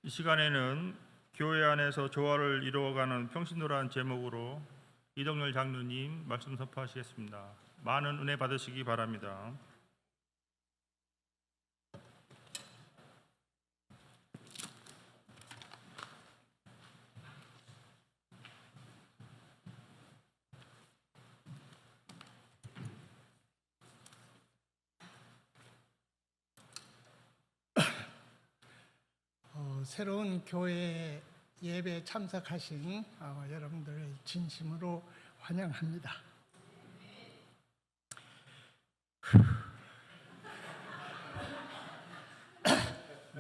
이 시간에는 교회 안에서 조화를 이루어가는 평신도라는 제목으로 이덕열 장로님 말씀 선포하시겠습니다. 많은 은혜 받으시기 바랍니다. 새로운 교회 예배에 참석하신 여러분들을 진심으로 환영합니다.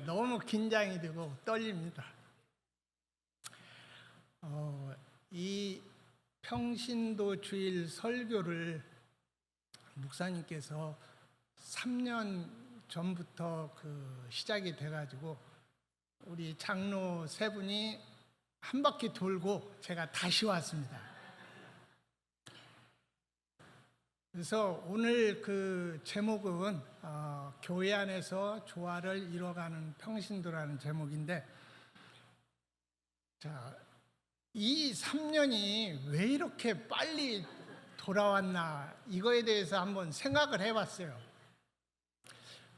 너무 긴장이 되고 떨립니다. 이 평신도 주일 설교를 목사님께서 3년 전부터 시작이 돼가지고 우리 장로 세 분이 한 바퀴 돌고 제가 다시 왔습니다. 그래서 오늘 제목은 교회 안에서 조화를 이뤄가는 평신도라는 제목인데, 이 3년이 왜 이렇게 빨리 돌아왔나, 이거에 대해서 한번 생각을 해봤어요.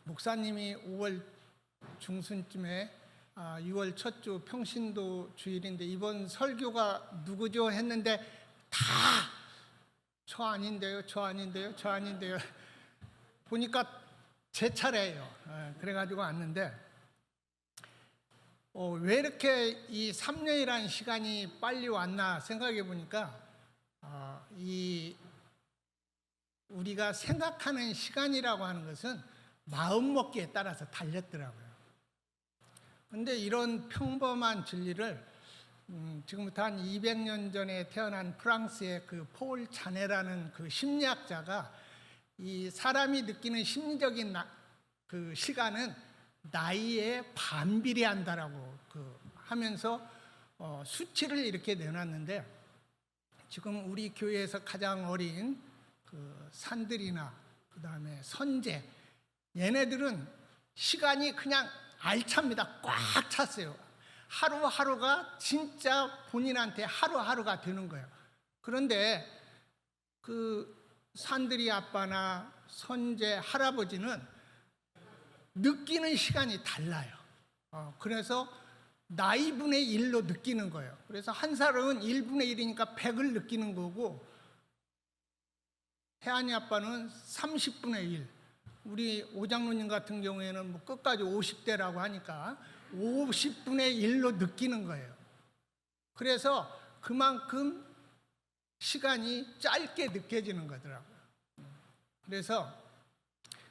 목사님이 5월 중순쯤에 6월 첫 주 평신도 주일인데 이번 설교가 누구죠 했는데 다 저 아닌데요, 저 아닌데요, 저 아닌데요. 보니까 제 차례예요. 그래가지고 왔는데 왜 이렇게 이 3년이라는 시간이 빨리 왔나 생각해 보니까 우리가 생각하는 시간이라고 하는 것은 마음먹기에 따라서 달렸더라고요. 근데 이런 평범한 진리를 지금부터 한 200년 전에 태어난 프랑스의 폴 자네라는 심리학자가 이 사람이 느끼는 심리적인 시간은 나이에 반비례한다라고 하면서 수치를 이렇게 내놨는데, 지금 우리 교회에서 가장 어린 산들이나 그다음에 선재, 얘네들은 시간이 그냥 알찹니다. 꽉 찼어요. 하루하루가 진짜 본인한테 하루하루가 되는 거예요. 그런데 산들이 아빠나 선재 할아버지는 느끼는 시간이 달라요. 그래서 나이분의 1로 느끼는 거예요. 그래서 한 사람은 1분의 1이니까 100을 느끼는 거고, 혜안이 아빠는 30분의 1, 우리 오장로님 같은 경우에는 끝까지 50대라고 하니까 50분의 1로 느끼는 거예요. 그래서 그만큼 시간이 짧게 느껴지는 거더라고요. 그래서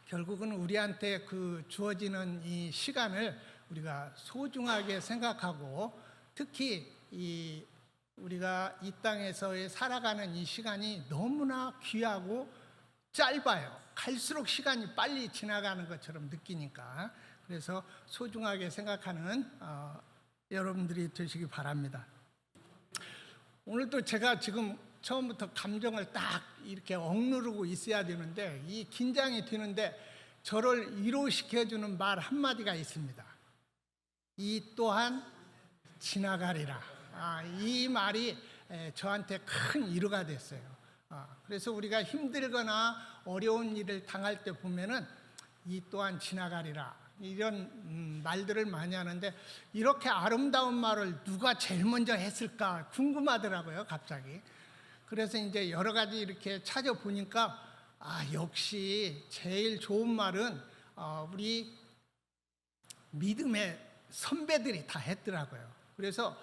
결국은 우리한테 주어지는 이 시간을 우리가 소중하게 생각하고, 특히 우리가 이 땅에서의 살아가는 이 시간이 너무나 귀하고 짧아요. 갈수록 시간이 빨리 지나가는 것처럼 느끼니까. 그래서 소중하게 생각하는 여러분들이 되시기 바랍니다. 오늘도 제가 지금 처음부터 감정을 딱 이렇게 억누르고 있어야 되는데, 이 긴장이 되는데 저를 위로시켜주는 말 한마디가 있습니다. 이 또한 지나가리라. 이 말이 저한테 큰 위로가 됐어요. 그래서 우리가 힘들거나 어려운 일을 당할 때 보면은 이 또한 지나가리라, 이런 말들을 많이 하는데, 이렇게 아름다운 말을 누가 제일 먼저 했을까 궁금하더라고요, 갑자기. 그래서 이제 여러 가지 이렇게 찾아보니까 역시 제일 좋은 말은 우리 믿음의 선배들이 다 했더라고요. 그래서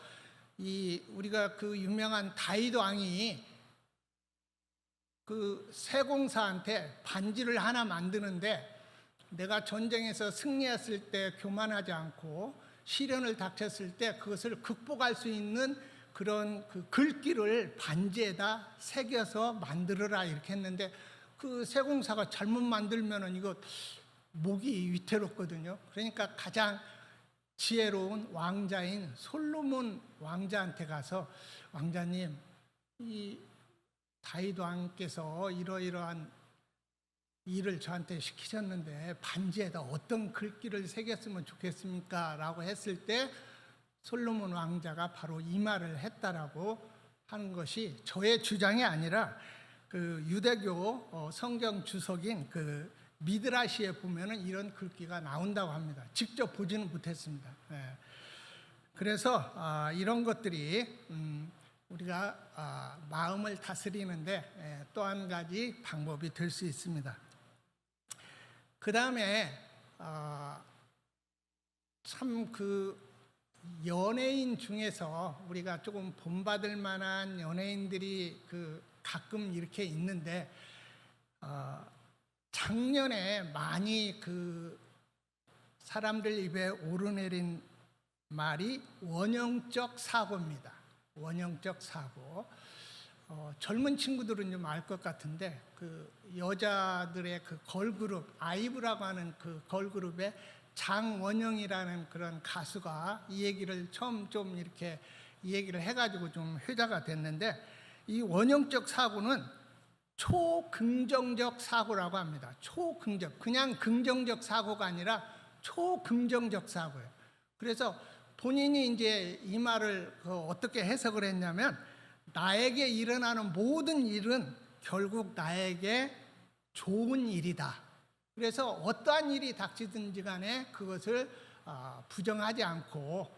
우리가 유명한 다윗 왕이 세공사한테 반지를 하나 만드는데, 내가 전쟁에서 승리했을 때 교만하지 않고 시련을 닥쳤을 때 그것을 극복할 수 있는 그런 글귀를 반지에다 새겨서 만들어라 이렇게 했는데, 세공사가 잘못 만들면은 이거 목이 위태롭거든요. 그러니까 가장 지혜로운 왕자인 솔로몬 왕자한테 가서, 왕자님, 이 다윗 왕께서 이러이러한 일을 저한테 시키셨는데 반지에다 어떤 글귀를 새겼으면 좋겠습니까? 라고 했을 때 솔로몬 왕자가 바로 이 말을 했다라고 하는 것이 저의 주장이 아니라 그 유대교 성경 주석인 그 미드라시에 보면은 이런 글귀가 나온다고 합니다. 직접 보지는 못했습니다. 그래서 이런 것들이 우리가 마음을 다스리는데 또 한 가지 방법이 될 수 있습니다. 그 다음에 참 그 연예인 중에서 우리가 조금 본받을 만한 연예인들이 그 가끔 이렇게 있는데 작년에 많이 그 사람들 입에 오르내린 말이 원형적 사고입니다. 원형적 사고. 젊은 친구들은 좀 알 것 같은데 그 여자들의 그 걸그룹 아이브라고 하는 그 걸그룹의 장원영이라는 그런 가수가 이 얘기를 처음 좀 이렇게 이 얘기를 해가지고 좀 회자가 됐는데 이 원형적 사고는 초긍정적 사고라고 합니다. 초긍정, 그냥 긍정적 사고가 아니라 초긍정적 사고예요. 그래서 본인이 이제 이 말을 어떻게 해석을 했냐면 나에게 일어나는 모든 일은 결국 나에게 좋은 일이다. 그래서 어떠한 일이 닥치든지 간에 그것을 부정하지 않고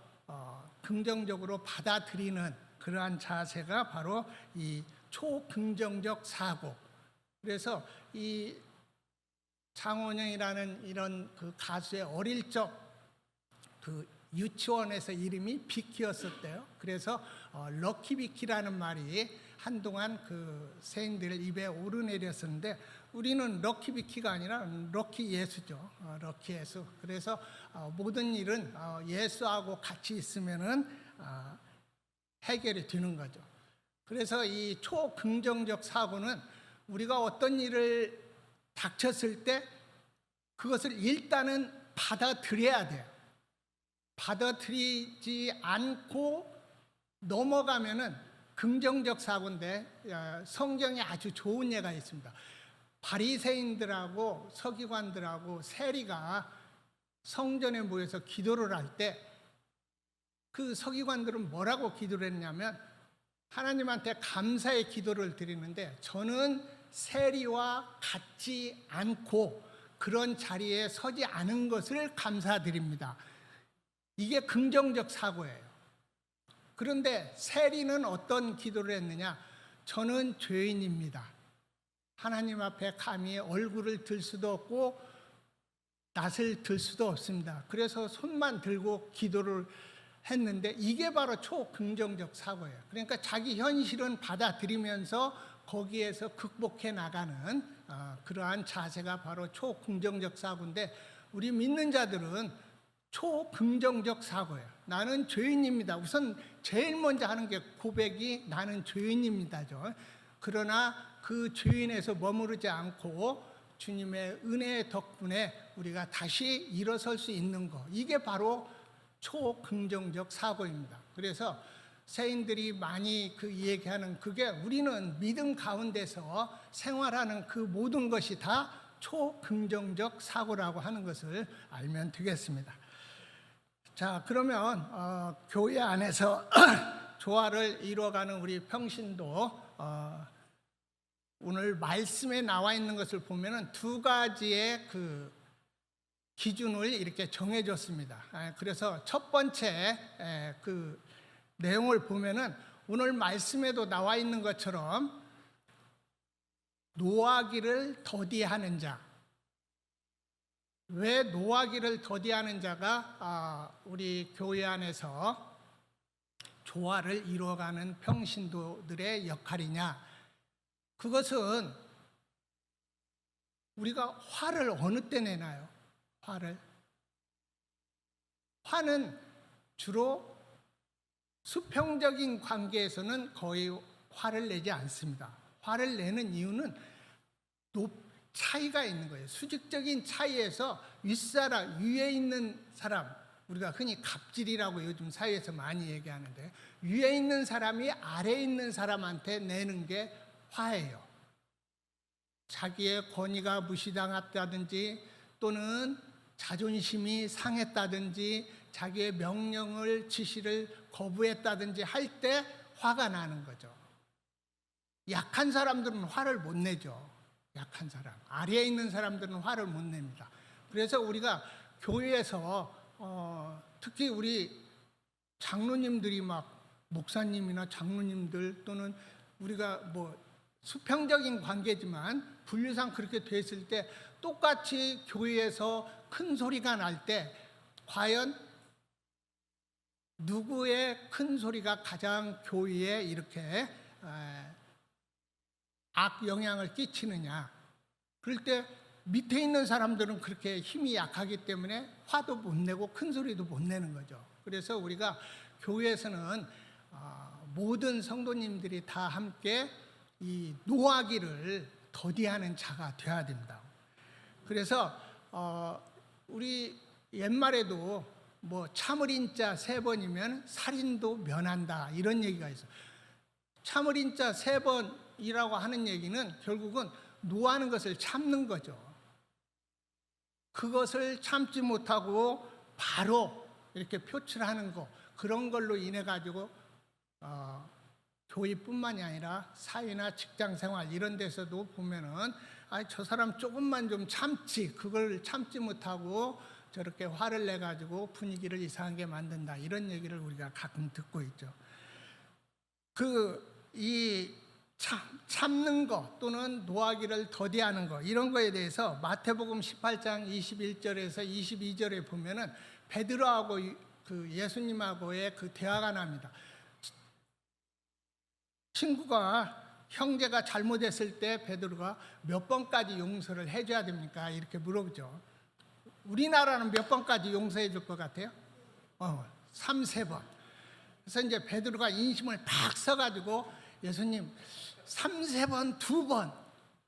긍정적으로 받아들이는 그러한 자세가 바로 이 초긍정적 사고. 그래서 이 장원영이라는 이런 그 가수의 어릴 적 그 유치원에서 이름이 비키였었대요. 그래서 럭키비키라는 말이 한동안 그 세인들 입에 오르내렸었는데 우리는 럭키비키가 아니라 럭키 예수죠. 럭키 예수. 그래서 모든 일은 예수하고 같이 있으면은 해결이 되는 거죠. 그래서 이 초긍정적 사고는 우리가 어떤 일을 닥쳤을 때 그것을 일단은 받아들여야 돼요. 받아들이지 않고 넘어가면은 긍정적 사고인데 성경에 아주 좋은 예가 있습니다. 바리새인들하고 서기관들하고 세리가 성전에 모여서 기도를 할 때 그 서기관들은 뭐라고 기도를 했냐면 하나님한테 감사의 기도를 드리는데 저는 세리와 같지 않고 그런 자리에 서지 않은 것을 감사드립니다. 이게 긍정적 사고예요. 그런데 세리는 어떤 기도를 했느냐? 저는 죄인입니다. 하나님 앞에 감히 얼굴을 들 수도 없고 낯을 들 수도 없습니다. 그래서 손만 들고 기도를 했는데 이게 바로 초긍정적 사고예요. 그러니까 자기 현실은 받아들이면서 거기에서 극복해 나가는 그러한 자세가 바로 초긍정적 사고인데 우리 믿는 자들은 초긍정적 사고예요. 나는 죄인입니다. 우선 제일 먼저 하는 게 고백이 나는 죄인입니다죠. 그러나 그 죄인에서 머무르지 않고 주님의 은혜 덕분에 우리가 다시 일어설 수 있는 거, 이게 바로 초긍정적 사고입니다. 그래서 세인들이 많이 그 얘기하는 그게 우리는 믿음 가운데서 생활하는 그 모든 것이 다 초긍정적 사고라고 하는 것을 알면 되겠습니다. 자, 그러면 교회 안에서 조화를 이루어가는 우리 평신도 오늘 말씀에 나와 있는 것을 보면은 두 가지의 그 기준을 이렇게 정해줬습니다. 그래서 첫 번째 그 내용을 보면은 오늘 말씀에도 나와 있는 것처럼 노하기를 더디하는 자. 왜 노하기를 더디하는 자가 우리 교회 안에서 조화를 이루어가는 평신도들의 역할이냐? 그것은 우리가 화를 어느 때 내나요? 화는 주로 수평적인 관계에서는 거의 화를 내지 않습니다. 화를 내는 이유는 차이가 있는 거예요. 수직적인 차이에서 윗사람, 위에 있는 사람, 우리가 흔히 갑질이라고 요즘 사회에서 많이 얘기하는데 위에 있는 사람이 아래에 있는 사람한테 내는 게 화예요. 자기의 권위가 무시당했다든지 또는 자존심이 상했다든지 자기의 명령을 지시를 거부했다든지 할 때 화가 나는 거죠. 약한 사람들은 화를 못 내죠. 약한 사람, 아래에 있는 사람들은 화를 못 냅니다. 그래서 우리가 교회에서 특히 우리 장로님들이 막 목사님이나 장로님들 또는 우리가 뭐 수평적인 관계지만 분류상 그렇게 됐을 때 똑같이 교회에서 큰 소리가 날 때 과연 누구의 큰 소리가 가장 교회에 이렇게 악 영향을 끼치느냐. 그럴 때 밑에 있는 사람들은 그렇게 힘이 약하기 때문에 화도 못 내고 큰 소리도 못 내는 거죠. 그래서 우리가 교회에서는 모든 성도님들이 다 함께 이 노하기를 더디하는 자가 되어야 됩니다. 그래서 우리 옛말에도 뭐 참을인 자 3번이면 살인도 면한다 이런 얘기가 있어요. 참을인 자 3번이라고 하는 얘기는 결국은 노하는 것을 참는 거죠. 그것을 참지 못하고 바로 이렇게 표출하는 거, 그런 걸로 인해 가지고 교회뿐만이 아니라 사회나 직장 생활 이런 데서도 보면은 저 사람 조금만 좀 참지, 그걸 참지 못하고 저렇게 화를 내 가지고 분위기를 이상하게 만든다 이런 얘기를 우리가 가끔 듣고 있죠. 이 참는 것 또는 노하기를 더디하는 것 이런 거에 대해서 마태복음 18장 21절에서 22절에 보면은 베드로하고 그 예수님하고의 그 대화가 납니다. 친구가 형제가 잘못했을 때 베드로가 몇 번까지 용서를 해줘야 됩니까? 이렇게 물어보죠. 우리나라는 몇 번까지 용서해 줄 것 같아요? 3, 4번. 그래서 이제 베드로가 인심을 팍 써가지고 예수님 3, 4번, 2번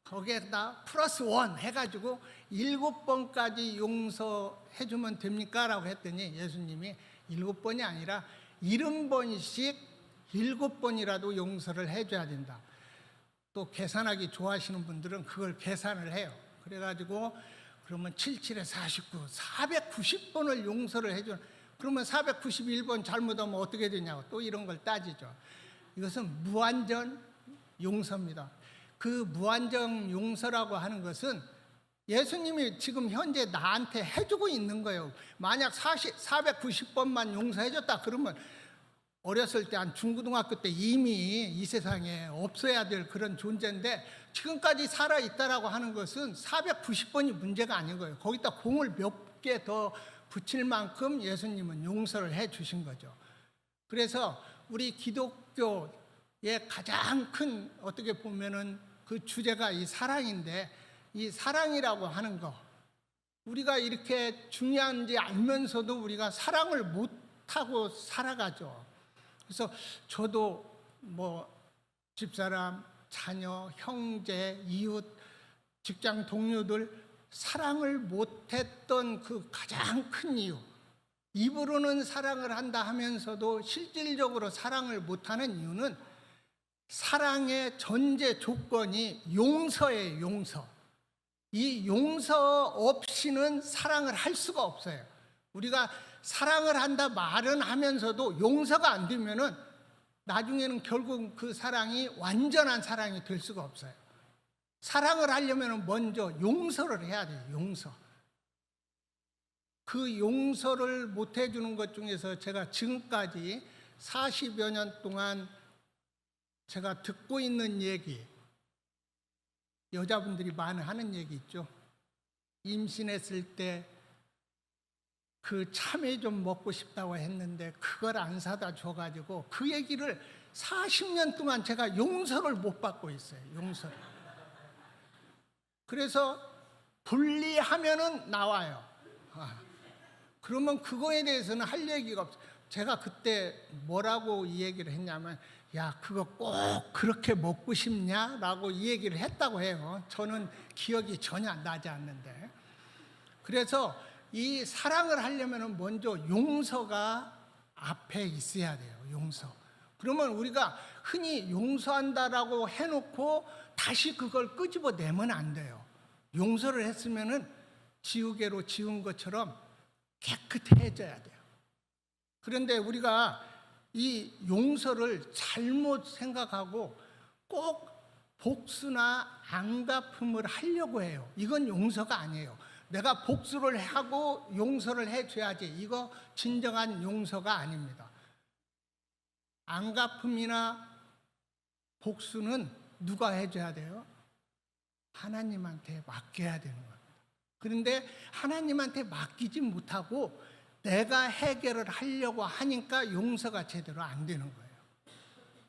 거기에다 플러스 1 해가지고 7번까지 용서해 주면 됩니까? 라고 했더니 예수님이 7번이 아니라 70번씩 7번이라도 용서를 해줘야 된다. 또 계산하기 좋아하시는 분들은 그걸 계산을 해요. 그래가지고 그러면 77에 49, 490번을 용서를 해줘. 그러면 491번 잘못하면 어떻게 되냐고 또 이런 걸 따지죠. 이것은 무한정 용서입니다. 그 무한정 용서라고 하는 것은 예수님이 지금 현재 나한테 해주고 있는 거예요. 만약 490번만 용서해줬다 그러면 어렸을 때 한 중고등학교 때 이미 이 세상에 없어야 될 그런 존재인데 지금까지 살아있다라고 하는 것은 490번이 문제가 아닌 거예요. 거기다 공을 몇 개 더 붙일 만큼 예수님은 용서를 해 주신 거죠. 그래서 우리 기독교의 가장 큰 어떻게 보면은 그 주제가 이 사랑인데 이 사랑이라고 하는 거 우리가 이렇게 중요한지 알면서도 우리가 사랑을 못하고 살아가죠. 그래서 저도 뭐 집사람, 자녀, 형제, 이웃, 직장 동료들 사랑을 못했던 그 가장 큰 이유, 입으로는 사랑을 한다 하면서도 실질적으로 사랑을 못하는 이유는 사랑의 전제 조건이 용서예요. 용서. 이 용서 없이는 사랑을 할 수가 없어요. 우리가 사랑을 한다 말은 하면서도 용서가 안 되면은 나중에는 결국 그 사랑이 완전한 사랑이 될 수가 없어요. 사랑을 하려면 먼저 용서를 해야 돼요. 용서. 그 용서를 못 해주는 것 중에서 제가 지금까지 40여 년 동안 제가 듣고 있는 얘기, 여자분들이 많이 하는 얘기 있죠. 임신했을 때 그 참외 좀 먹고 싶다고 했는데 그걸 안 사다 줘가지고 그 얘기를 40년 동안 제가 용서를 못 받고 있어요. 용서를. 그래서 분리하면은 나와요. 그러면 그거에 대해서는 할 얘기가 없어요. 제가 그때 뭐라고 이 얘기를 했냐면 야 그거 꼭 그렇게 먹고 싶냐? 라고 이 얘기를 했다고 해요. 저는 기억이 전혀 나지 않는데. 그래서 이 사랑을 하려면 먼저 용서가 앞에 있어야 돼요. 용서. 그러면 우리가 흔히 용서한다라고 해놓고 다시 그걸 끄집어내면 안 돼요. 용서를 했으면은 지우개로 지운 것처럼 깨끗해져야 돼요. 그런데 우리가 이 용서를 잘못 생각하고 꼭 복수나 안갚음을 하려고 해요. 이건 용서가 아니에요. 내가 복수를 하고 용서를 해줘야지. 이거 진정한 용서가 아닙니다. 안갚음이나 복수는 누가 해줘야 돼요? 하나님한테 맡겨야 되는 겁니다. 그런데 하나님한테 맡기지 못하고 내가 해결을 하려고 하니까 용서가 제대로 안 되는 거예요.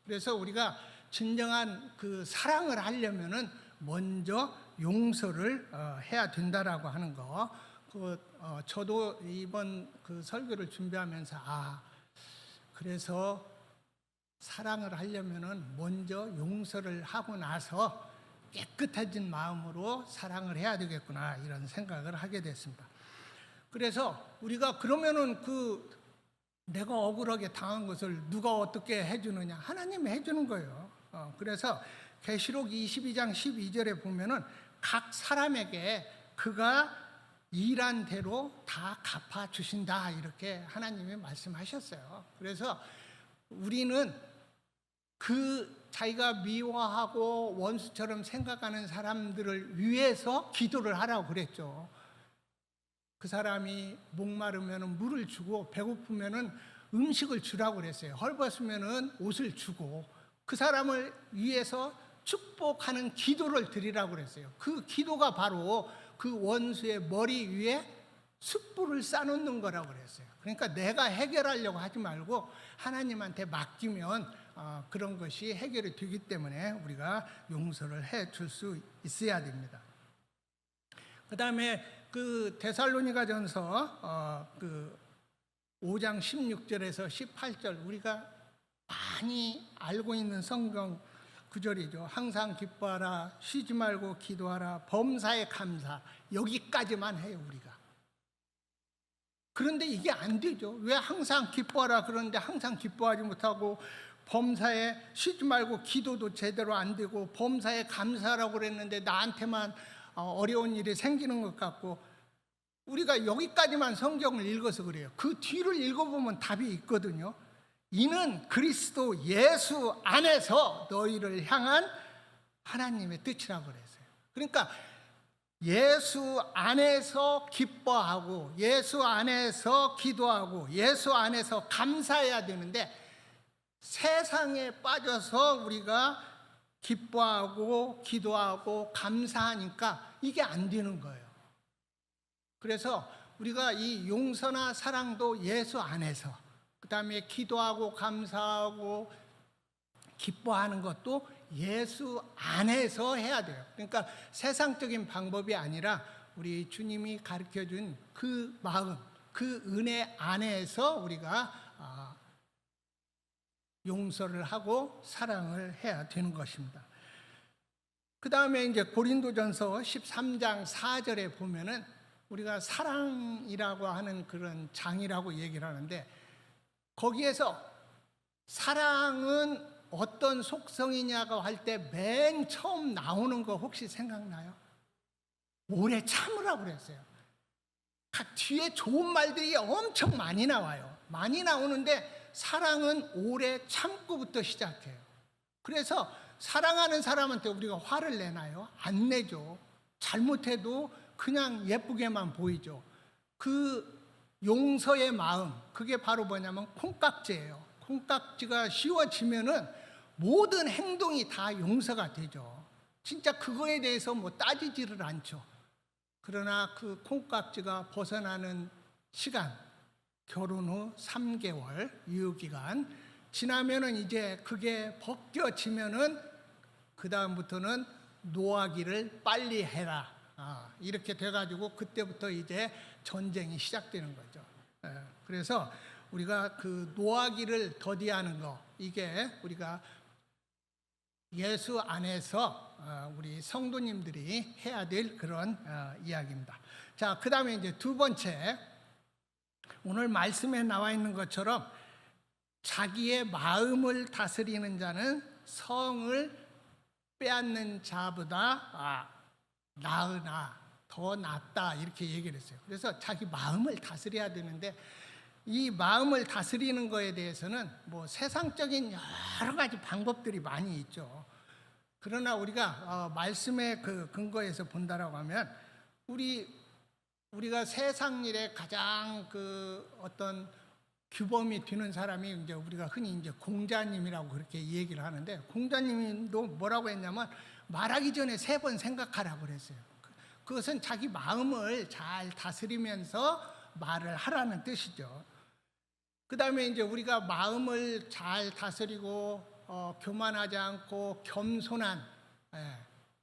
그래서 우리가 진정한 그 사랑을 하려면은 먼저 용서를 해야 된다라고 하는 거. 저도 이번 그 설교를 준비하면서 그래서 사랑을 하려면은 먼저 용서를 하고 나서 깨끗해진 마음으로 사랑을 해야 되겠구나, 이런 생각을 하게 됐습니다. 그래서 우리가 그러면은 내가 억울하게 당한 것을 누가 어떻게 해주느냐? 하나님이 해주는 거예요. 그래서 계시록 22장 12절에 보면은 각 사람에게 그가 일한 대로 다 갚아 주신다, 이렇게 하나님이 말씀하셨어요. 그래서 우리는 자기가 미워하고 원수처럼 생각하는 사람들을 위해서 기도를 하라고 그랬죠. 그 사람이 목마르면 물을 주고 배고프면 음식을 주라고 그랬어요. 헐벗으면 옷을 주고 그 사람을 위해서 축복하는 기도를 드리라고 그랬어요. 그 기도가 바로 그 원수의 머리 위에 숯불을 쌓아놓는 거라고 그랬어요. 그러니까 내가 해결하려고 하지 말고 하나님한테 맡기면 그런 것이 해결이 되기 때문에 우리가 용서를 해줄 수 있어야 됩니다. 그 다음에 그 데살로니가전서 5장 16절에서 18절, 우리가 많이 알고 있는 성경 구절이죠. 항상 기뻐하라, 쉬지 말고 기도하라, 범사에 감사. 여기까지만 해요, 우리가. 그런데 이게 안 되죠. 왜 항상 기뻐하라 그러는데 항상 기뻐하지 못하고, 범사에 쉬지 말고 기도도 제대로 안 되고, 범사에 감사하라고 그랬는데 나한테만 어려운 일이 생기는 것 같고. 우리가 여기까지만 성경을 읽어서 그래요. 그 뒤를 읽어보면 답이 있거든요. 이는 그리스도 예수 안에서 너희를 향한 하나님의 뜻이라고 그랬어요. 그러니까 예수 안에서 기뻐하고, 예수 안에서 기도하고, 예수 안에서 감사해야 되는데, 세상에 빠져서 우리가 기뻐하고 기도하고 감사하니까 이게 안 되는 거예요. 그래서 우리가 이 용서나 사랑도 예수 안에서, 그 다음에 기도하고 감사하고 기뻐하는 것도 예수 안에서 해야 돼요. 그러니까 세상적인 방법이 아니라 우리 주님이 가르쳐준 그 마음, 그 은혜 안에서 우리가 용서를 하고 사랑을 해야 되는 것입니다. 그 다음에 이제 고린도전서 13장 4절에 보면은 우리가 사랑이라고 하는 그런 장이라고 얘기를 하는데, 거기에서 사랑은 어떤 속성이냐고 할 때 맨 처음 나오는 거 혹시 생각나요? 오래 참으라고 그랬어요. 각 뒤에 좋은 말들이 엄청 많이 나와요. 많이 나오는데 사랑은 오래 참고부터 시작해요. 그래서 사랑하는 사람한테 우리가 화를 내나요? 안 내죠. 잘못해도 그냥 예쁘게만 보이죠. 그 용서의 마음, 그게 바로 뭐냐면 콩깍지예요. 콩깍지가 씌워지면은 모든 행동이 다 용서가 되죠. 진짜 그거에 대해서 뭐 따지지를 않죠. 그러나 그 콩깍지가 벗어나는 시간, 결혼 후 3개월 유효기간 지나면은 이제 그게 벗겨지면은 그 다음부터는 노하기를 빨리 해라, 이렇게 돼가지고 그때부터 이제 전쟁이 시작되는 거죠. 그래서 우리가 그 노하기를 더디하는 거, 이게 우리가 예수 안에서 우리 성도님들이 해야 될 그런 이야기입니다. 자, 그 다음에 이제 두 번째, 오늘 말씀에 나와 있는 것처럼 자기의 마음을 다스리는 자는 성을 빼앗는 자보다 나으나 더 낫다, 이렇게 얘기를 했어요. 그래서 자기 마음을 다스려야 되는데 이 마음을 다스리는 거에 대해서는 뭐 세상적인 여러 가지 방법들이 많이 있죠. 그러나 우리가 말씀의 그 근거에서 본다라고 하면 우리가 세상 일에 가장 그 어떤 규범이 되는 사람이 이제 우리가 흔히 이제 공자님이라고 그렇게 얘기를 하는데, 공자님도 뭐라고 했냐면 말하기 전에 3번 생각하라고 그랬어요. 그것은 자기 마음을 잘 다스리면서 말을 하라는 뜻이죠. 그 다음에 이제 우리가 마음을 잘 다스리고 교만하지 않고 겸손한,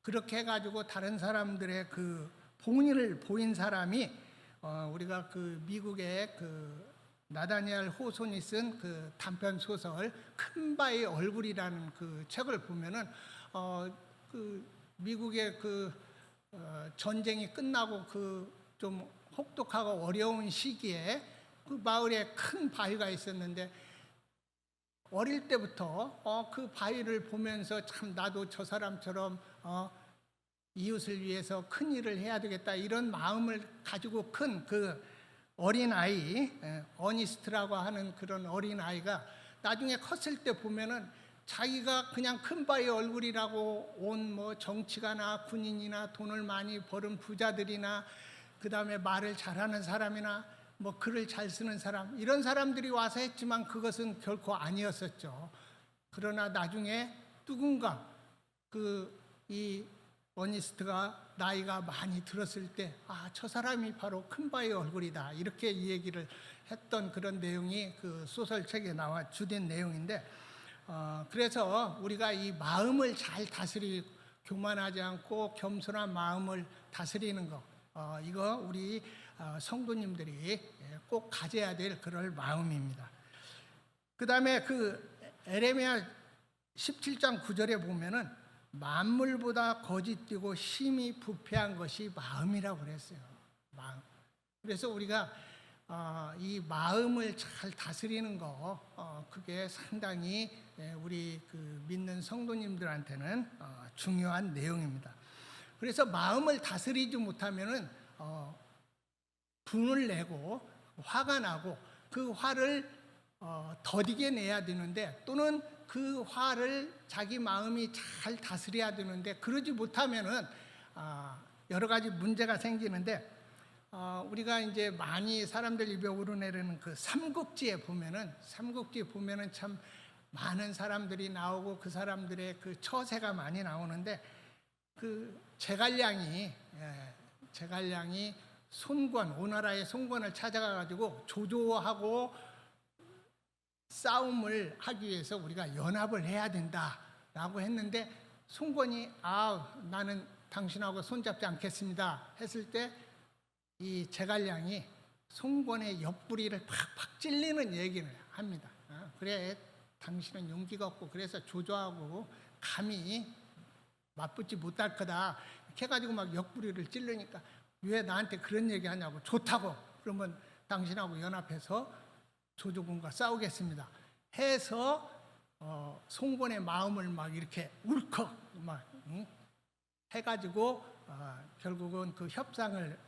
그렇게 해가지고 다른 사람들의 그 본의를 보인 사람이 우리가 그 미국의 그 나다니엘 호손이 쓴 그 단편 소설 큰 바의 얼굴이라는 그 책을 보면은 그 미국의 그 전쟁이 끝나고 그 좀 혹독하고 어려운 시기에 그 마을에 큰 바위가 있었는데, 어릴 때부터 그 바위를 보면서 참 나도 저 사람처럼 이웃을 위해서 큰 일을 해야 되겠다, 이런 마음을 가지고 큰 그 어린아이, 어니스트라고 하는 그런 어린아이가 나중에 컸을 때 보면은 자기가 그냥 큰 바위 얼굴이라고 온 뭐 정치가나 군인이나 돈을 많이 벌은 부자들이나 그 다음에 말을 잘하는 사람이나 뭐 글을 잘 쓰는 사람, 이런 사람들이 와서 했지만 그것은 결코 아니었었죠. 그러나 나중에 누군가 이 어니스트가 나이가 많이 들었을 때, 저 사람이 바로 큰 바위 얼굴이다, 이렇게 이 얘기를 했던 그런 내용이 그 소설책에 나와 주된 내용인데, 그래서 우리가 이 마음을 잘 다스리고 교만하지 않고 겸손한 마음을 다스리는 거, 이거 우리 성도님들이 꼭 가져야 될 그럴 마음입니다. 그 다음에 그 에레미야 17장 9절에 보면은 만물보다 거짓되고 심히 부패한 것이 마음이라고 그랬어요. 마음. 그래서 우리가 이 마음을 잘 다스리는 거, 그게 상당히 우리 그 믿는 성도님들한테는 중요한 내용입니다. 그래서 마음을 다스리지 못하면은 분을 내고 화가 나고 그 화를 더디게 내야 되는데, 또는 그 화를 자기 마음이 잘 다스려야 되는데, 그러지 못하면은 여러 가지 문제가 생기는데, 우리가 이제 많이 사람들 입에 오르내리는 그 삼국지에 보면은 참 많은 사람들이 나오고 그 사람들의 그 처세가 많이 나오는데, 그 제갈량이 손권, 오나라의 손권을 찾아가 가지고 조조하고 싸움을 하기 위해서 우리가 연합을 해야 된다라고 했는데, 손권이 나는 당신하고 손잡지 않겠습니다 했을 때, 이 제갈량이 손권의 옆구리를 팍팍 찔리는 얘기를 합니다. 그래, 당신은 용기가 없고 그래서 조조하고 감히 맞붙지 못할 거다, 이렇게 해가지고 막 옆구리를 찔르니까, 왜 나한테 그런 얘기 하냐고, 좋다고, 그러면 당신하고 연합해서 조조군과 싸우겠습니다 해서 손권의 마음을 막 이렇게 울컥 막 해가지고 결국은 그 협상을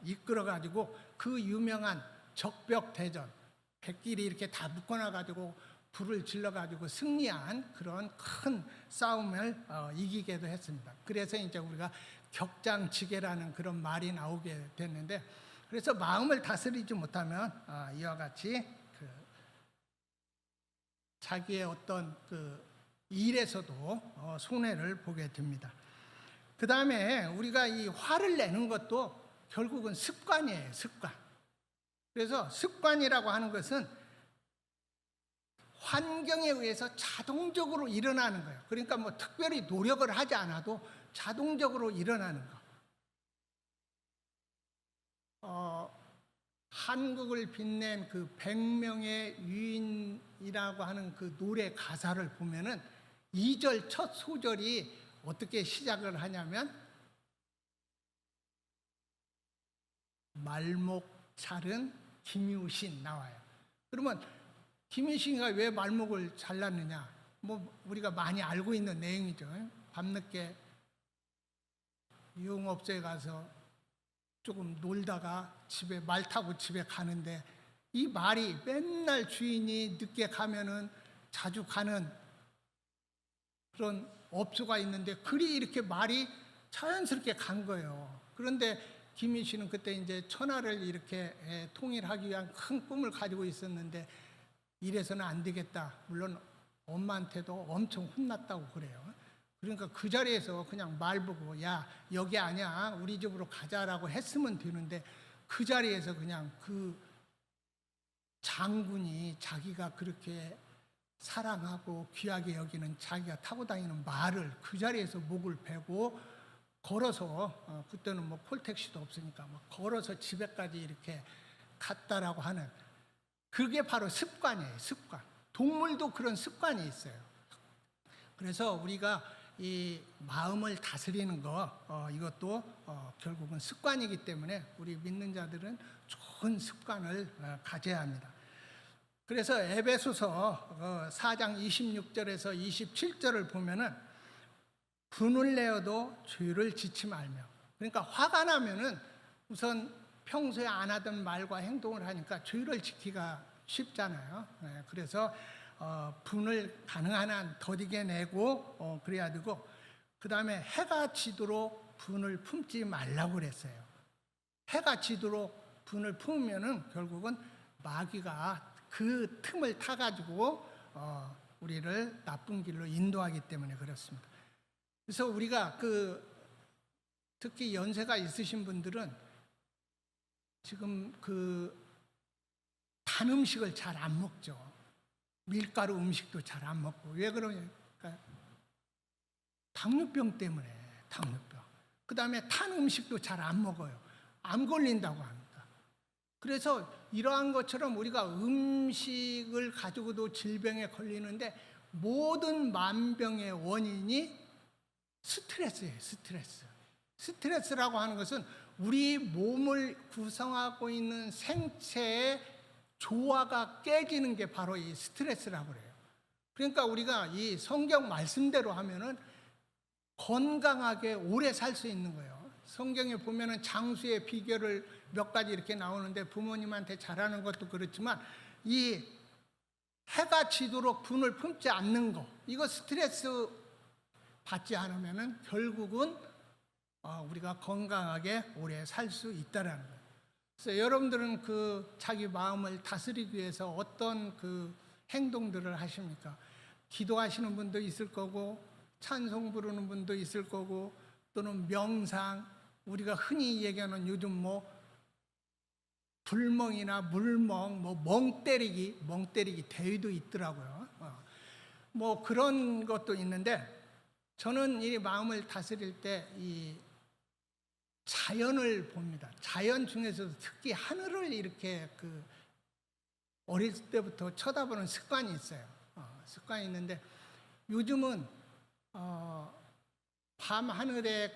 이끌어가지고 그 유명한 적벽대전, 백길이 이렇게 다 묶어놔가지고 불을 질러가지고 승리한 그런 큰 싸움을 이기게도 했습니다. 그래서 이제 우리가 격장지게라는 그런 말이 나오게 됐는데, 그래서 마음을 다스리지 못하면 이와 같이 자기의 어떤 그 일에서도 손해를 보게 됩니다. 그 다음에 우리가 이 화를 내는 것도 결국은 습관이에요, 습관. 그래서 습관이라고 하는 것은 환경에 의해서 자동적으로 일어나는 거예요. 그러니까 뭐 특별히 노력을 하지 않아도 자동적으로 일어나는 거. 한국을 빛낸 그 100명의 유인이라고 하는 그 노래 가사를 보면은 2절 첫 소절이 어떻게 시작을 하냐면, 말목 찰은 김유신 나와요. 그러면 김유신이가 왜 말목을 잘랐느냐? 뭐 우리가 많이 알고 있는 내용이죠. 밤늦게 유흥업소에 가서 조금 놀다가 말 타고 집에 가는데 이 말이 맨날 주인이 늦게 가면은 자주 가는 그런 업소가 있는데 글이 이렇게 말이 자연스럽게 간 거예요. 그런데 김희 씨는 그때 이제 천하를 이렇게 통일하기 위한 큰 꿈을 가지고 있었는데 이래서는 안 되겠다. 물론 엄마한테도 엄청 혼났다고 그래요. 그러니까 그 자리에서 그냥 말 보고 야 여기 아니야 우리 집으로 가자라고 했으면 되는데 그 자리에서 그냥 그 장군이 자기가 그렇게 사랑하고 귀하게 여기는 자기가 타고 다니는 말을 그 자리에서 목을 베고 걸어서 그때는 뭐 콜택시도 없으니까 뭐 걸어서 집에까지 이렇게 갔다라고 하는 그게 바로 습관이에요. 습관. 동물도 그런 습관이 있어요. 그래서 우리가 이 마음을 다스리는 거 이것도 결국은 습관이기 때문에 우리 믿는 자들은 좋은 습관을 가져야 합니다. 그래서 에베소서 4장 26절에서 27절을 보면은 분을 내어도 죄를 짓지 말며, 그러니까 화가 나면은 우선 평소에 안 하던 말과 행동을 하니까 죄를 짓기가 쉽잖아요. 그래서 분을 가능한 한 더디게 내고 그래야 되고, 그 다음에 해가 지도록 분을 품지 말라고 그랬어요. 해가 지도록 분을 품으면은 결국은 마귀가 그 틈을 타가지고 우리를 나쁜 길로 인도하기 때문에 그렇습니다. 그래서 우리가 특히 연세가 있으신 분들은 지금 단 음식을 잘 안 먹죠. 밀가루 음식도 잘 안 먹고. 왜 그러냐니까 당뇨병 때문에. 당뇨병. 그 다음에 탄 음식도 잘 안 먹어요. 암 걸린다고 합니다. 그래서 이러한 것처럼 우리가 음식을 가지고도 질병에 걸리는데 모든 만병의 원인이 스트레스예요. 스트레스라고 하는 것은 우리 몸을 구성하고 있는 생체의 조화가 깨지는 게 바로 이 스트레스라고 그래요. 그러니까 우리가 이 성경 말씀대로 하면은 건강하게 오래 살 수 있는 거예요. 성경에 보면은 장수의 비결을 몇 가지 이렇게 나오는데 부모님한테 잘하는 것도 그렇지만 이 해가 지도록 분을 품지 않는 거, 이거 스트레스 받지 않으면은 결국은 우리가 건강하게 오래 살 수 있다라는 거예요. 그래서 여러분들은 자기 마음을 다스리기 위해서 어떤 행동들을 하십니까? 기도하시는 분도 있을 거고, 찬송 부르는 분도 있을 거고, 또는 명상, 우리가 흔히 얘기하는 요즘 불멍이나 물멍, 멍 때리기 대회도 있더라고요. 그런 것도 있는데, 저는 이 마음을 다스릴 때 이 자연을 봅니다. 자연 중에서도 특히 하늘을 이렇게 어릴 때부터 쳐다보는 습관이 있어요. 습관이 있는데 요즘은 밤 하늘에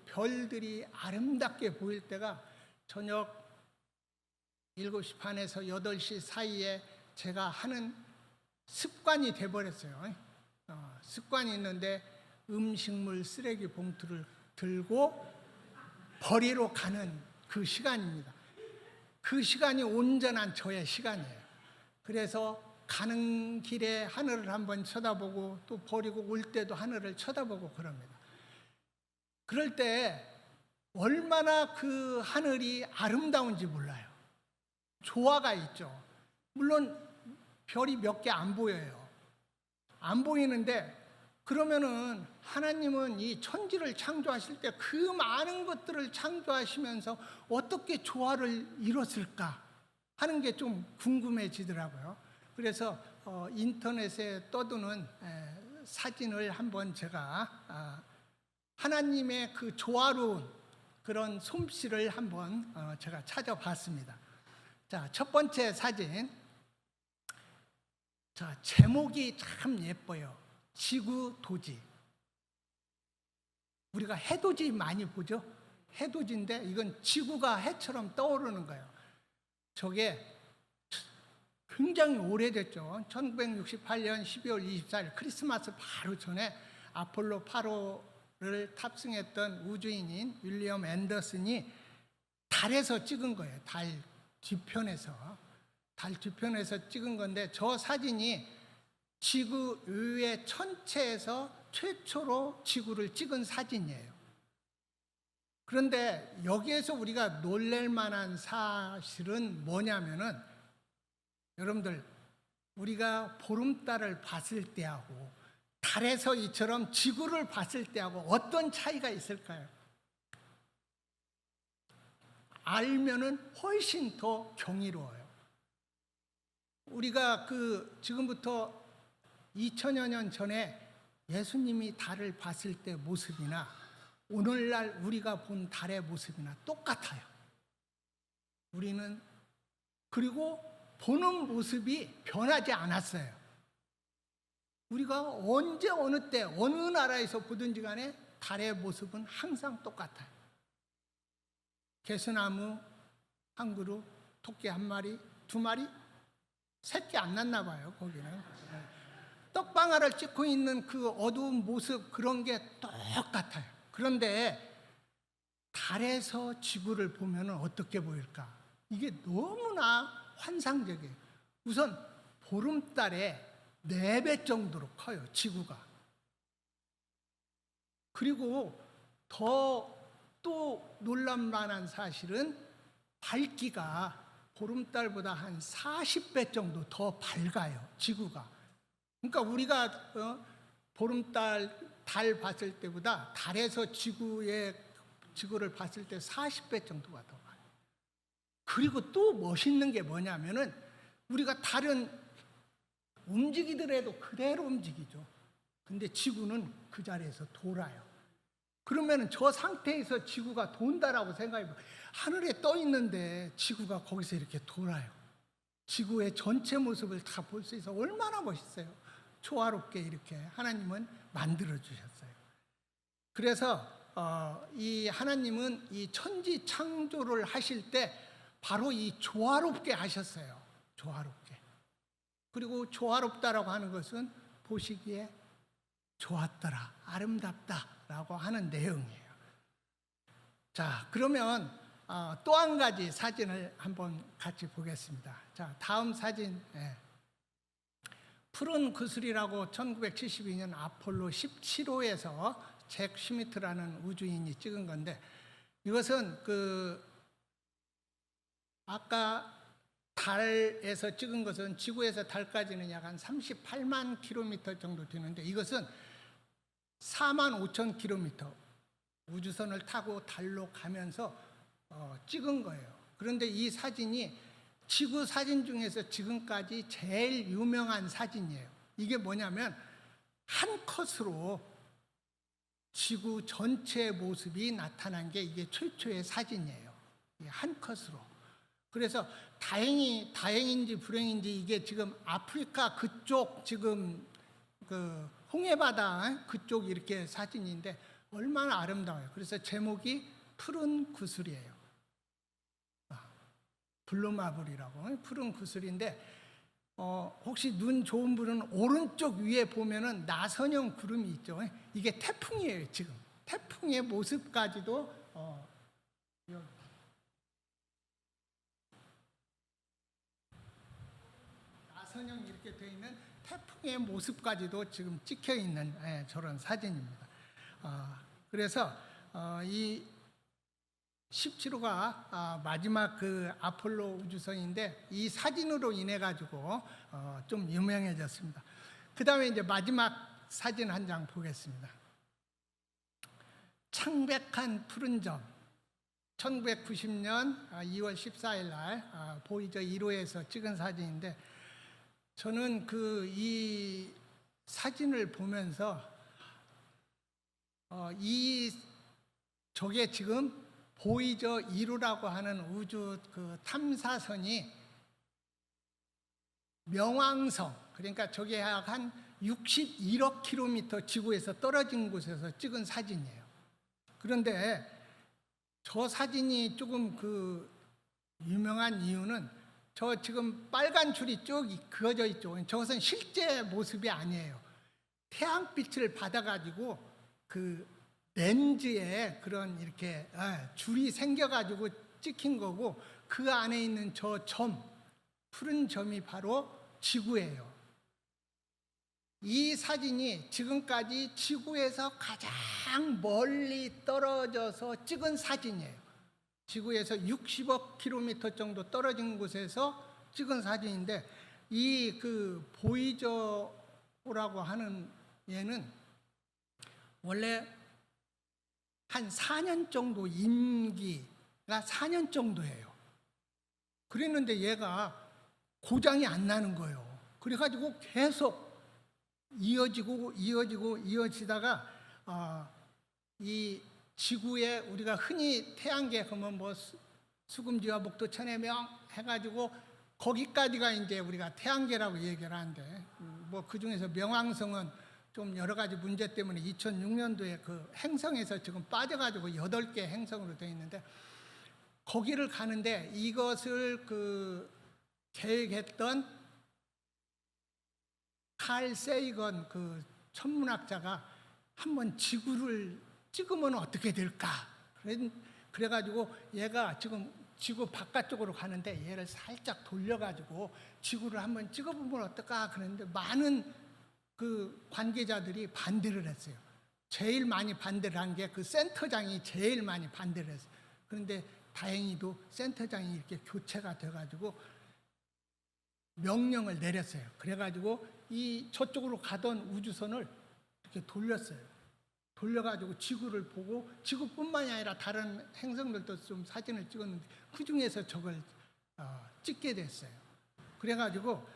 별들이 아름답게 보일 때가 저녁 7시 반에서 8시 사이에 제가 하는 습관이 돼버렸어요. 습관이 있는데 음식물 쓰레기 봉투를 들고 버리러 가는 그 시간입니다. 그 시간이 온전한 저의 시간이에요. 그래서 가는 길에 하늘을 한번 쳐다보고 또 버리고 올 때도 하늘을 쳐다보고 그럽니다. 그럴 때 얼마나 그 하늘이 아름다운지 몰라요. 조화가 있죠. 물론 별이 몇 개 안 보여요. 안 보이는데 그러면은 하나님은 이 천지를 창조하실 때 그 많은 것들을 창조하시면서 어떻게 조화를 이뤘을까 하는 게 좀 궁금해지더라고요. 그래서 인터넷에 떠도는 사진을 한번 제가 하나님의 그 조화로운 그런 솜씨를 한번 제가 찾아봤습니다. 자, 첫 번째 사진. 자, 제목이 참 예뻐요. 지구도지. 우리가 해돋이 많이 보죠? 해돋이인데 이건 지구가 해처럼 떠오르는 거예요. 저게 굉장히 오래됐죠. 1968년 12월 24일 크리스마스 바로 전에 아폴로 8호를 탑승했던 우주인인 윌리엄 앤더슨이 달에서 찍은 거예요. 달 뒤편에서. 달 뒤편에서 찍은 건데 저 사진이 지구 외 천체에서 최초로 지구를 찍은 사진이에요. 그런데 여기에서 우리가 놀랄 만한 사실은 뭐냐면은 여러분들 우리가 보름달을 봤을 때하고 달에서 이처럼 지구를 봤을 때하고 어떤 차이가 있을까요? 알면은 훨씬 더 경이로워요. 우리가 지금부터 2000여 년 전에 예수님이 달을 봤을 때 모습이나 오늘날 우리가 본 달의 모습이나 똑같아요. 우리는 그리고 보는 모습이 변하지 않았어요. 우리가 언제 어느 때 어느 나라에서 보든지 간에 달의 모습은 항상 똑같아요. 개수나무 한 그루, 토끼 한 마리, 두 마리, 새끼 안 났나 봐요. 거기는 떡방아를 찍고 있는 그 어두운 모습 그런 게 똑같아요. 그런데 달에서 지구를 보면 어떻게 보일까? 이게 너무나 환상적이에요. 우선 보름달에 4배 정도로 커요, 지구가. 그리고 또 놀랄만한 사실은 밝기가 보름달보다 한 40배 정도 더 밝아요, 지구가. 그러니까 우리가 달 봤을 때보다 달에서 지구를 봤을 때 40배 정도가 더 많아요. 그리고 또 멋있는 게 뭐냐면은 우리가 달은 움직이더라도 그대로 움직이죠. 근데 지구는 그 자리에서 돌아요. 그러면은 저 상태에서 지구가 돈다라고 생각해보면 하늘에 떠 있는데 지구가 거기서 이렇게 돌아요. 지구의 전체 모습을 다 볼 수 있어 얼마나 멋있어요. 조화롭게 이렇게 하나님은 만들어 주셨어요. 그래서 이 하나님은 이 천지 창조를 하실 때 바로 이 조화롭게 하셨어요. 조화롭게. 그리고 조화롭다라고 하는 것은 보시기에 좋았더라, 아름답다라고 하는 내용이에요. 자, 그러면 또 한 가지 사진을 한번 같이 보겠습니다. 자, 다음 사진. 푸른 구슬이라고 1972년 아폴로 17호에서 잭 슈미트라는 우주인이 찍은 건데 이것은 아까 달에서 찍은 것은 지구에서 달까지는 약 한 38만 킬로미터 정도 되는데 이것은 4만 5천 킬로미터 우주선을 타고 달로 가면서 찍은 거예요. 그런데 이 사진이 지구 사진 중에서 지금까지 제일 유명한 사진이에요. 이게 뭐냐면 한 컷으로 지구 전체의 모습이 나타난 게 이게 최초의 사진이에요. 한 컷으로. 그래서 다행인지 불행인지 이게 지금 아프리카 그쪽 지금 홍해바다 그쪽 이렇게 사진인데 얼마나 아름다워요. 그래서 제목이 푸른 구슬이에요. 블루마블이라고 푸른 구슬인데 혹시 눈 좋은 분은 오른쪽 위에 보면은 나선형 구름이 있죠. 이게 태풍이에요. 지금 태풍의 모습까지도 나선형 이렇게 되어 있는 태풍의 모습까지도 지금 찍혀 있는 저런 사진입니다. 그래서 이 17호가 마지막 아폴로 우주선인데 이 사진으로 인해 가지고 좀 유명해졌습니다. 그 다음에 이제 마지막 사진 한 장 보겠습니다. 창백한 푸른 점. 1990년 2월 14일 날 보이저 1호에서 찍은 사진인데 저는 이 사진을 보면서 저게 지금 보이저 1호라고 하는 우주 탐사선이 명왕성, 그러니까 저게 약 한 61억 킬로미터 지구에서 떨어진 곳에서 찍은 사진이에요. 그런데 저 사진이 조금 유명한 이유는 저 지금 빨간 줄이 쭉 그어져 있죠. 저것은 실제 모습이 아니에요. 태양빛을 받아가지고 렌즈에 그런 이렇게 줄이 생겨가지고 찍힌 거고 그 안에 있는 저 점, 푸른 점이 바로 지구예요. 이 사진이 지금까지 지구에서 가장 멀리 떨어져서 찍은 사진이에요. 지구에서 60억 킬로미터 정도 떨어진 곳에서 찍은 사진인데, 이 그 보이저라고 하는 얘는 원래 한 4년 정도 임기가 4년 정도예요. 그랬는데 얘가 고장이 안 나는 거예요. 그래가지고 계속 이어지다가 이 지구에 우리가 흔히 태양계 그러면 뭐 수금지와 목도 천해명 해가지고 거기까지가 이제 우리가 태양계라고 얘기를 하는데, 뭐 그 중에서 명왕성은 좀 여러 가지 문제 때문에 2006년도에 그 행성에서 지금 빠져가지고 8개 행성으로 되어 있는데, 거기를 가는데 이것을 그 계획했던 칼 세이건 그 천문학자가 한번 지구를 찍으면 어떻게 될까? 그래가지고 얘가 지금 지구 바깥쪽으로 가는데 얘를 살짝 돌려가지고 지구를 한번 찍어보면 어떨까? 그랬는데 많은 그 관계자들이 반대를 했어요. 제일 많이 반대를 한 게 그 센터장이 제일 많이 반대를 했어요. 그런데 다행히도 센터장이 이렇게 교체가 돼가지고 명령을 내렸어요. 그래가지고 이 저쪽으로 가던 우주선을 이렇게 돌렸어요. 돌려가지고 지구를 보고, 지구뿐만이 아니라 다른 행성들도 좀 사진을 찍었는데 그 중에서 저걸 찍게 됐어요. 그래가지고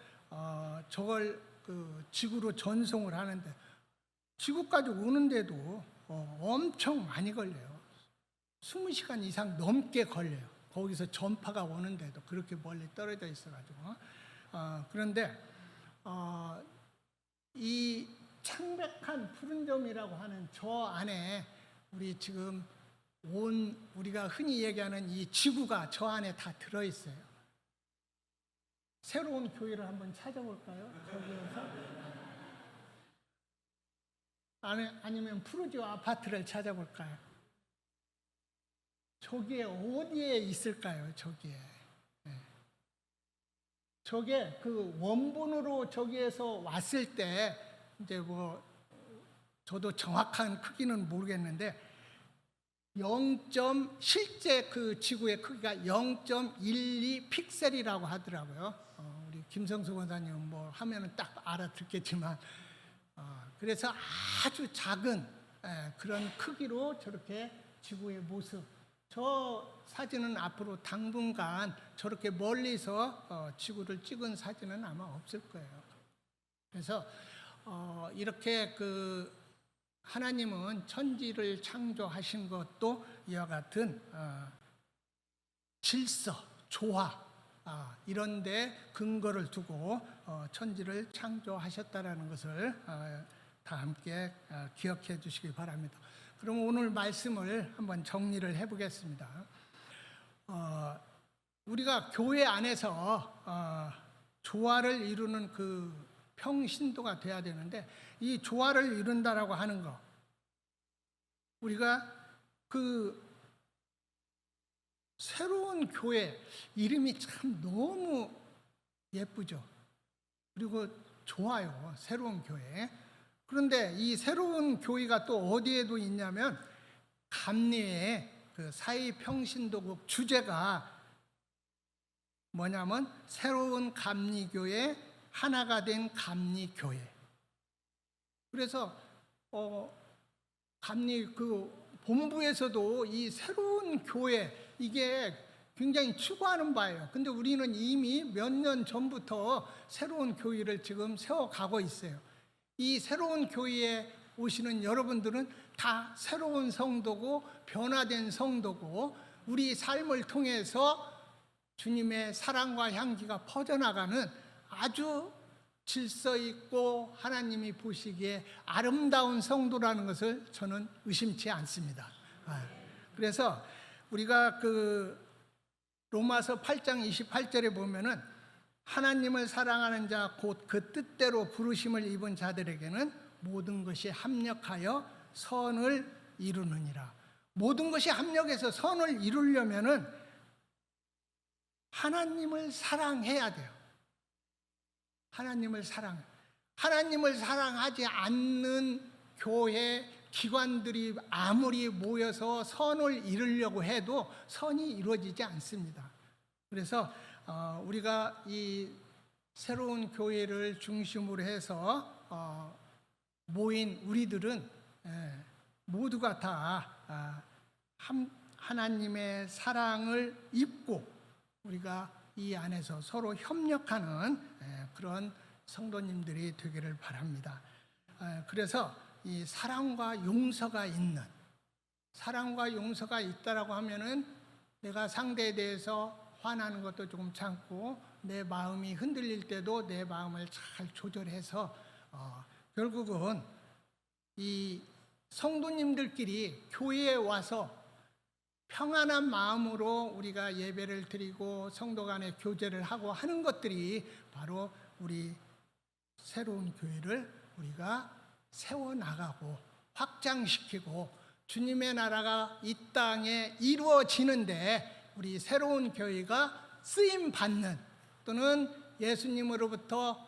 저걸 그 지구로 전송을 하는데, 지구까지 오는데도 엄청 많이 걸려요. 20시간 이상 넘게 걸려요. 거기서 전파가 오는데도 그렇게 멀리 떨어져 있어가지고. 그런데 이 창백한 푸른 점이라고 하는 저 안에 우리 지금 우리가 흔히 얘기하는 이 지구가 저 안에 다 들어있어요. 새로운 교회를 한번 찾아볼까요? 거기에서? 아니면 푸르지오 아파트를 찾아볼까요? 저기에 어디에 있을까요? 저기에. 저게 그 원본으로 저기에서 왔을 때 이제 뭐 저도 정확한 크기는 모르겠는데 실제 그 지구의 크기가 0.12 픽셀이라고 하더라고요. 우리 김성수 권사님은 뭐 하면은 딱 알아듣겠지만, 그래서 아주 작은 그런 크기로 저렇게 지구의 모습. 저 사진은 앞으로 당분간 저렇게 멀리서 지구를 찍은 사진은 아마 없을 거예요. 그래서 이렇게 그 하나님은 천지를 창조하신 것도 이와 같은 질서, 조화 이런 데 근거를 두고 천지를 창조하셨다라는 것을 다 함께 기억해 주시기 바랍니다. 그럼 오늘 말씀을 한번 정리를 해보겠습니다. 우리가 교회 안에서 조화를 이루는 그 평신도가 돼야 되는데, 이 조화를 이룬다라고 하는 거, 우리가 그 새로운 교회 이름이 참 너무 예쁘죠. 그리고 좋아요, 새로운 교회. 그런데 이 새로운 교회가 또 어디에도 있냐면 감리의 그 사이평신도국 주제가 뭐냐면 새로운 감리교회, 하나가 된 감리교회. 그래서 감리 그 본부에서도 이 새로운 교회 이게 굉장히 추구하는 바예요. 근데 우리는 이미 몇 년 전부터 새로운 교회를 지금 세워가고 있어요. 이 새로운 교회에 오시는 여러분들은 다 새로운 성도고 변화된 성도고, 우리 삶을 통해서 주님의 사랑과 향기가 퍼져나가는 아주 질서 있고 하나님이 보시기에 아름다운 성도라는 것을 저는 의심치 않습니다. 그래서 우리가 그 로마서 8장 28절에 보면은 하나님을 사랑하는 자 곧 그 뜻대로 부르심을 입은 자들에게는 모든 것이 합력하여 선을 이루느니라. 모든 것이 합력해서 선을 이루려면은 하나님을 사랑해야 돼요. 하나님을 사랑하지 않는 교회 기관들이 아무리 모여서 선을 이루려고 해도 선이 이루어지지 않습니다. 그래서 우리가 이 새로운 교회를 중심으로 해서 모인 우리들은 모두가 다 하나님의 사랑을 입고 우리가 이 안에서 서로 협력하는 그런 성도님들이 되기를 바랍니다. 그래서 이 사랑과 용서가 있다라고 하면은 내가 상대에 대해서 화나는 것도 조금 참고 내 마음이 흔들릴 때도 내 마음을 잘 조절해서 결국은 이 성도님들끼리 교회에 와서 평안한 마음으로 우리가 예배를 드리고 성도 간의 교제를 하고 하는 것들이 바로 우리 새로운 교회를 우리가 세워나가고 확장시키고 주님의 나라가 이 땅에 이루어지는데 우리 새로운 교회가 쓰임받는 또는 예수님으로부터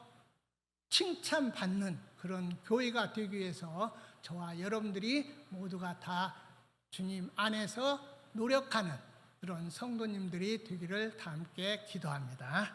칭찬받는 그런 교회가 되기 위해서 저와 여러분들이 모두가 다 주님 안에서 노력하는 그런 성도님들이 되기를 다 함께 기도합니다.